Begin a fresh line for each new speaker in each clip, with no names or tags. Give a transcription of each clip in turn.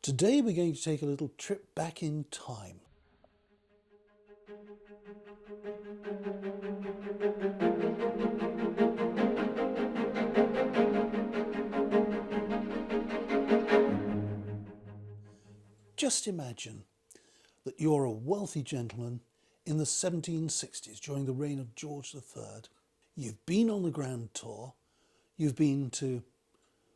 Today we're going to take a little trip back in time. Just imagine that you're a wealthy gentleman in the 1760s during the reign of George III. You've been on the Grand Tour, you've been to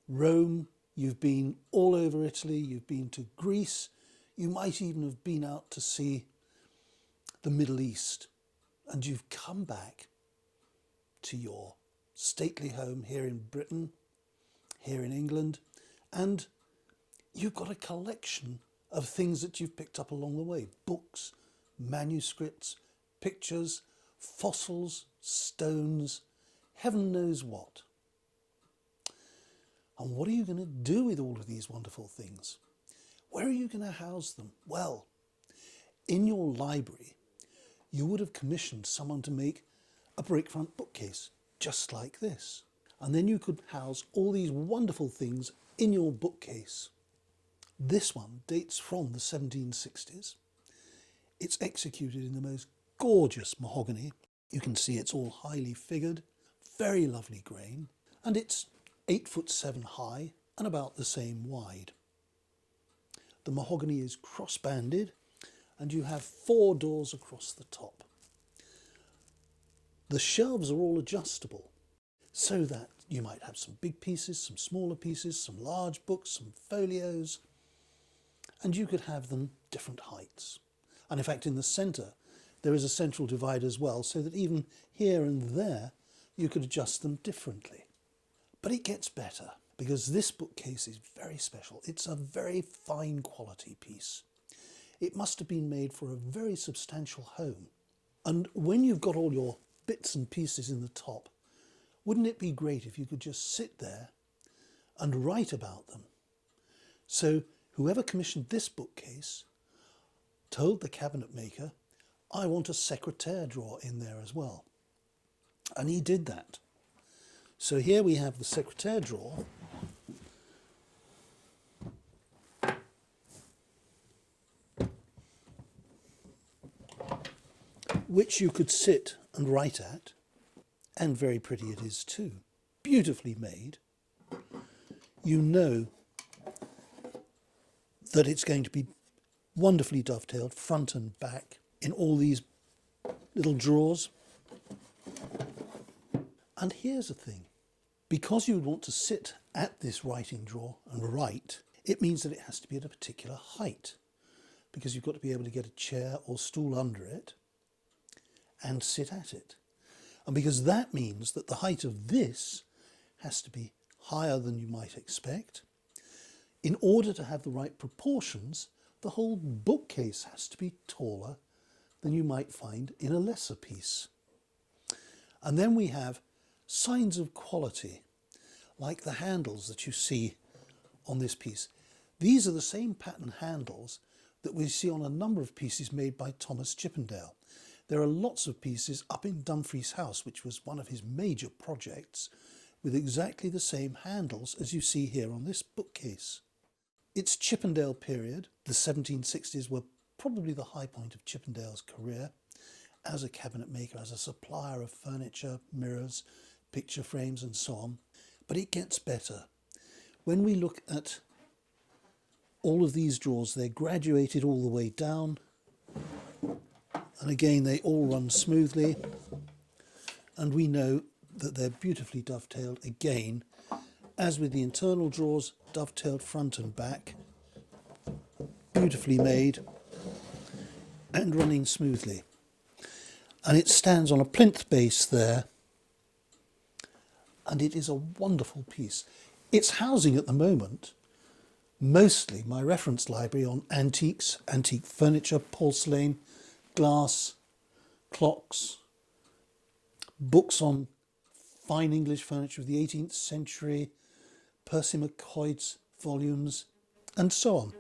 Rome, you've been all over Italy, you've been to Greece, you might even have been out to see the Middle East, and you've come back to your stately home here in Britain, here in England, and you've got a collection of things that you've picked up along the way. Books, manuscripts, pictures, fossils, stones, heaven knows what. And what are you going to do with all of these wonderful things? Where are you going to house them? Well, in your library, you would have commissioned someone to make a breakfront bookcase just like this. And then you could house all these wonderful things in your bookcase. This one dates from the 1760s. It's executed in the most gorgeous mahogany. You can see it's all highly figured, very lovely grain, and it's 8'7" high and about the same wide. The mahogany is cross-banded and you have 4 doors across the top. The shelves are all adjustable so that you might have some big pieces, some smaller pieces, some large books, some folios, and you could have them different heights. And in fact, in the centre, there is a central divide as well, so that even here and there, you could adjust them differently. But it gets better, because this bookcase is very special. It's a very fine quality piece. It must have been made for a very substantial home. And when you've got all your bits and pieces in the top, wouldn't it be great if you could just sit there and write about them? So whoever commissioned this bookcase told the cabinet maker, I want a secretaire drawer in there as well. And he did that. So here we have the secretaire drawer, which you could sit and write at, and very pretty it is too. Beautifully made. You know that it's going to be wonderfully dovetailed front and back in all these little drawers. And here's the thing, because you would want to sit at this writing drawer and write, it means that it has to be at a particular height, because you've got to be able to get a chair or stool under it and sit at it. And because that means that the height of this has to be higher than you might expect, in order to have the right proportions, the whole bookcase has to be taller than you might find in a lesser piece. And then we have signs of quality, like the handles that you see on this piece. These are the same pattern handles that we see on a number of pieces made by Thomas Chippendale. There are lots of pieces up in Dumfries House, which was one of his major projects, with exactly the same handles as you see here on this bookcase. Its Chippendale period, the 1760s, were probably the high point of Chippendale's career as a cabinet maker, as a supplier of furniture, mirrors, picture frames and so on. But it gets better. When we look at all of these drawers, they're graduated all the way down, and again they all run smoothly, and we know that they're beautifully dovetailed again, as with the internal drawers, dovetailed front and back, beautifully made and running smoothly. And it stands on a plinth base there, and it is a wonderful piece. It's housing at the moment mostly my reference library on antiques, antique furniture, porcelain, glass, clocks, books on fine English furniture of the 18th century, Percy McCoyd's volumes, and so on.